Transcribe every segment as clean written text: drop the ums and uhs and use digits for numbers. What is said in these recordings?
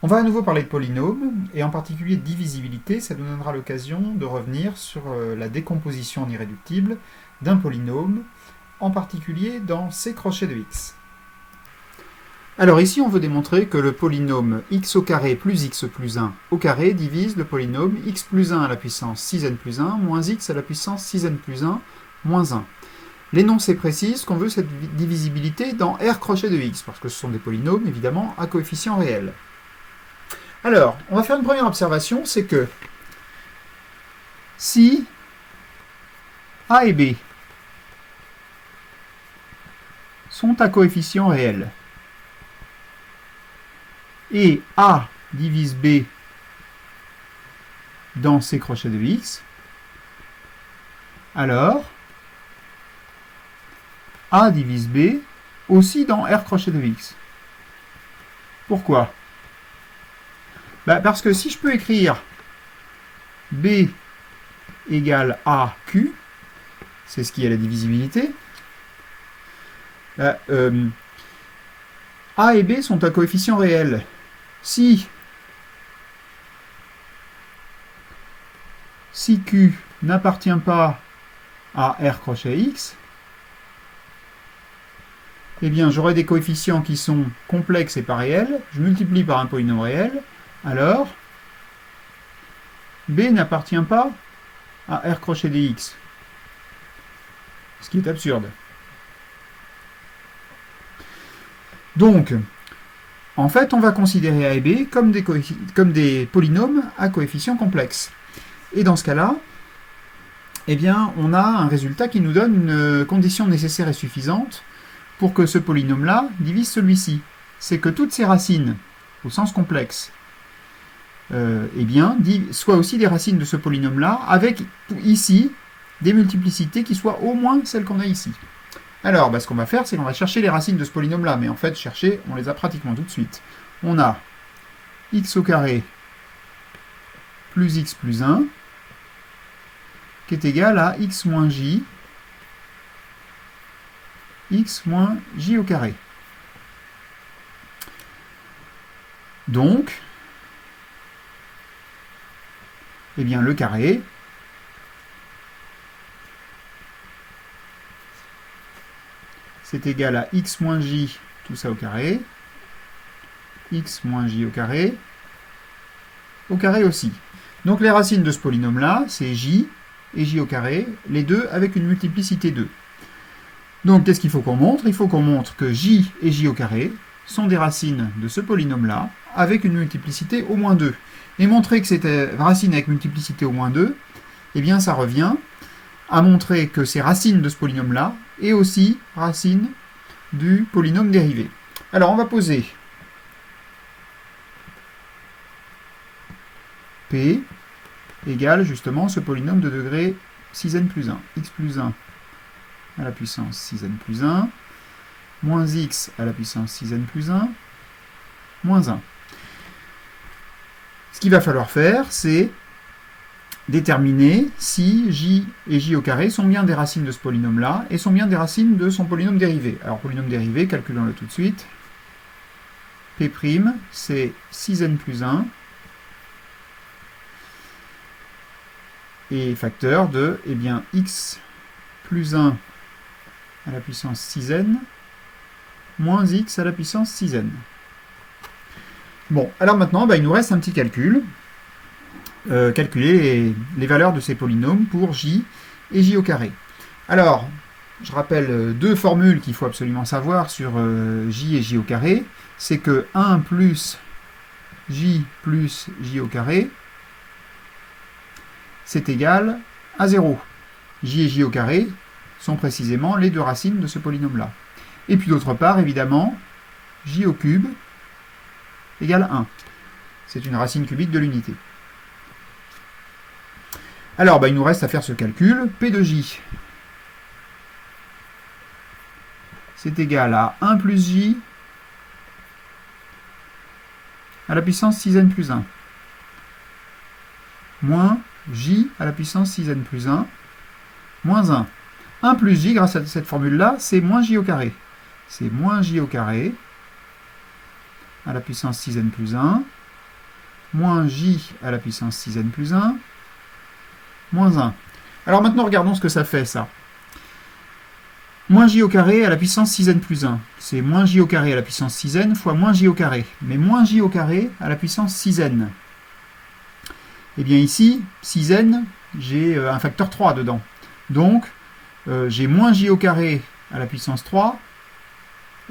On va à nouveau parler de polynômes, et en particulier de divisibilité. Ça nous donnera l'occasion de revenir sur la décomposition en irréductible d'un polynôme, en particulier dans ses crochets de x. Alors ici, on veut démontrer que le polynôme x au carré plus x plus 1 au carré divise le polynôme x plus 1 à la puissance 6n plus 1 moins x à la puissance 6n plus 1 moins 1. L'énoncé précise qu'on veut cette divisibilité dans R crochet de x, parce que ce sont des polynômes, évidemment, à coefficients réels. Alors, on va faire une première observation, c'est que si A et B sont à coefficients réels, et A divise B dans C crochet de x, alors A divise B aussi dans R crochet de x. Pourquoi ? Parce que si je peux écrire B égale AQ, c'est ce qui est la divisibilité, A et B sont à coefficients réels. Si Q n'appartient pas à R crochet X, eh bien j'aurai des coefficients qui sont complexes et pas réels, je multiplie par un polynôme réel, alors B n'appartient pas à R crochet de X, ce qui est absurde. Donc, en fait, on va considérer A et B comme des polynômes à coefficients complexes. Et dans ce cas-là, eh bien, on a un résultat qui nous donne une condition nécessaire et suffisante pour que ce polynôme-là divise celui-ci. C'est que toutes ces racines, au sens complexe, eh bien, soient aussi des racines de ce polynôme-là, avec ici des multiplicités qui soient au moins celles qu'on a ici. Alors, ce qu'on va faire, c'est qu'on va chercher les racines de ce polynôme-là, mais en fait, chercher, on les a pratiquement tout de suite. On a x au carré plus x plus 1, qui est égal à x moins j au carré. Donc, eh bien, le carré, c'est égal à x moins j, tout ça au carré, x moins j au carré aussi. Donc les racines de ce polynôme-là, c'est j et j au carré, les deux avec une multiplicité 2. Donc qu'est-ce qu'il faut qu'on montre ? Il faut qu'on montre que j et j au carré sont des racines de ce polynôme-là, avec une multiplicité au moins 2. Et montrer que c'est racine avec multiplicité au moins 2, eh bien ça revient à montrer que ces racines de ce polynôme-là est aussi racine du polynôme dérivé. Alors on va poser P égale justement ce polynôme de degré 6n plus 1. X plus 1 à la puissance 6n plus 1, moins x à la puissance 6n plus 1, moins 1. Ce qu'il va falloir faire, c'est déterminer si j et j au carré sont bien des racines de ce polynôme-là et sont bien des racines de son polynôme dérivé. Alors, polynôme dérivé, calculons-le tout de suite. P', c'est 6n plus 1 et facteur de, eh bien, x plus 1 à la puissance 6n moins x à la puissance 6n. Bon, alors maintenant, il nous reste un petit calcul. Calculer les valeurs de ces polynômes pour j et j au carré. Alors, je rappelle deux formules qu'il faut absolument savoir sur j et j au carré. C'est que 1 plus j au carré, c'est égal à 0. J et j au carré sont précisément les deux racines de ce polynôme-là. Et puis d'autre part, évidemment, j au cube égale 1. C'est une racine cubique de l'unité. Alors, il nous reste à faire ce calcul. P de j, c'est égal à 1 plus j à la puissance 6n plus 1, moins j à la puissance 6n plus 1, moins 1. 1 plus j, grâce à cette formule-là, c'est moins j au carré. C'est moins j au carré à la puissance 6n plus 1, moins j à la puissance 6n plus 1, moins 1. Alors maintenant, regardons ce que ça fait, ça. Moins j au carré à la puissance 6n plus 1. C'est moins j au carré à la puissance 6n fois moins j au carré. Mais moins j au carré à la puissance 6n. Eh bien ici, 6n, j'ai un facteur 3 dedans. Donc, j'ai moins j au carré à la puissance 3,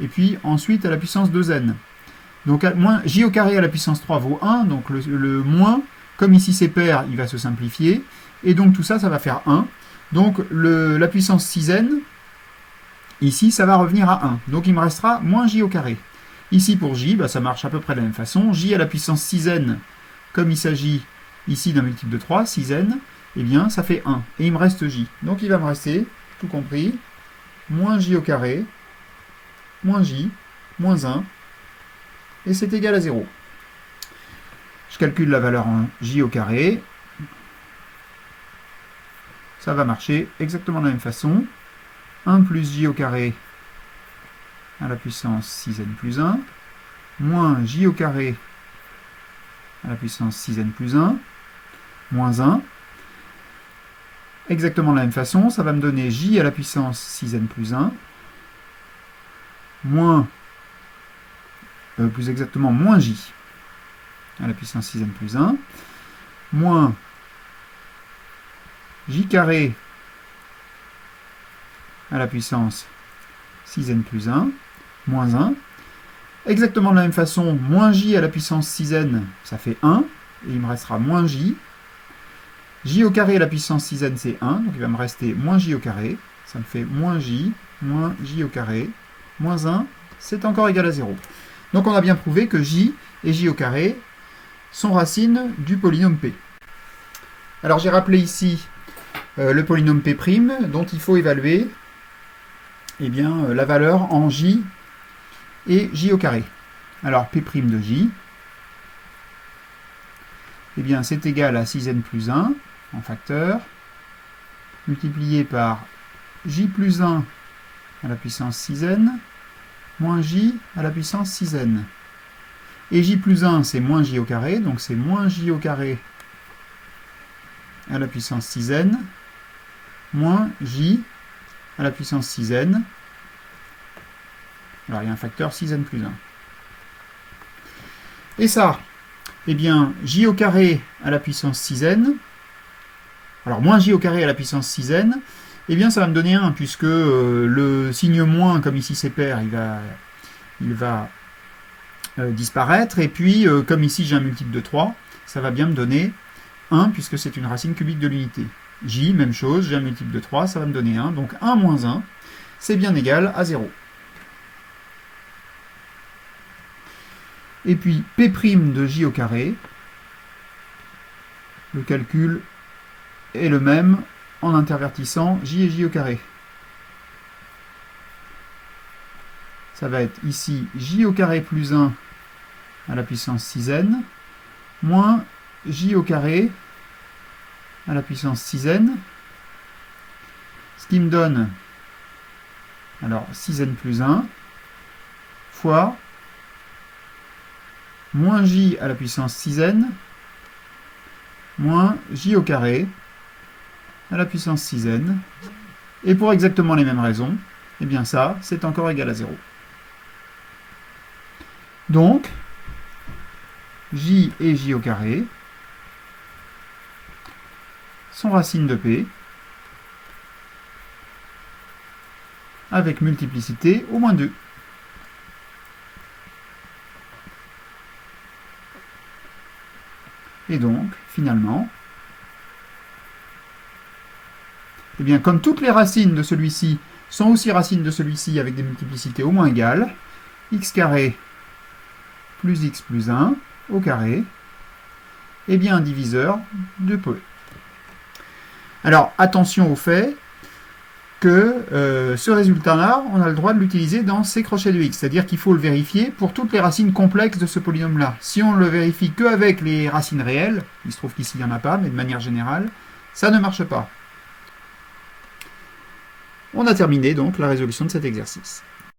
et puis ensuite à la puissance 2n. Donc j au carré à la puissance 3 vaut 1, donc le moins, comme ici c'est pair, il va se simplifier, et donc tout ça, ça va faire 1. Donc la puissance 6n, ici, ça va revenir à 1. Donc il me restera moins j au carré. Ici pour j, bah, ça marche à peu près de la même façon. J à la puissance 6n, comme il s'agit ici d'un multiple de 3, 6n, eh bien ça fait 1. Et il me reste j. Donc il va me rester, tout compris, moins j au carré, moins j, moins 1, et c'est égal à 0. Je calcule la valeur en j au carré. Ça va marcher exactement de la même façon. 1 plus j au carré à la puissance 6n plus 1, moins j au carré à la puissance 6n plus 1, moins 1. Exactement de la même façon, ça va me donner j à la puissance 6n plus 1, moins, plus exactement, moins j à la puissance 6n plus 1, moins j carré à la puissance 6n plus 1, moins 1. Exactement de la même façon, moins j à la puissance 6n, ça fait 1, et il me restera moins j. J au carré à la puissance 6n, c'est 1, donc il va me rester moins j au carré. Ça me fait moins j au carré, moins 1, c'est encore égal à 0. Donc on a bien prouvé que j et j au carré sont racines du polynôme p. Alors j'ai rappelé ici le polynôme p', dont il faut évaluer eh bien, la valeur en j et j au carré. Alors p' de j, eh bien c'est égal à 6n plus 1 en facteur, multiplié par j plus 1 à la puissance 6n, moins j à la puissance 6n. Et j plus 1, c'est moins j au carré, donc c'est moins j au carré à la puissance 6n, moins j à la puissance 6n. Alors il y a un facteur 6n plus 1. Et ça, eh bien, j au carré à la puissance 6n, alors moins j au carré à la puissance 6n, eh bien ça va me donner 1, puisque le signe moins, comme ici c'est pair, il va disparaître, et puis comme ici j'ai un multiple de 3, ça va bien me donner 1, puisque c'est une racine cubique de l'unité. J, même chose, j'ai un multiple de 3, ça va me donner 1, donc 1 moins 1, c'est bien égal à 0. Et puis p' de j au carré, le calcul est le même en intervertissant j et j au carré. Ça va être ici j au carré plus 1 à la puissance 6n, moins j au carré à la puissance 6n, ce qui me donne alors 6n plus 1 fois moins j à la puissance 6n moins j au carré à la puissance 6n. Et pour exactement les mêmes raisons, eh bien ça, c'est encore égal à 0. Donc, j et j au carré sont racines de p avec multiplicité au moins 2. Et donc, finalement, eh bien, comme toutes les racines de celui-ci sont aussi racines de celui-ci avec des multiplicités au moins égales, x carré plus x plus 1 au carré est bien un diviseur de p. Alors, attention au fait que ce résultat-là, on a le droit de l'utiliser dans C crochet de x, c'est-à-dire qu'il faut le vérifier pour toutes les racines complexes de ce polynôme-là. Si on le vérifie qu'avec les racines réelles, il se trouve qu'ici il n'y en a pas, mais de manière générale, ça ne marche pas. On a terminé donc la résolution de cet exercice.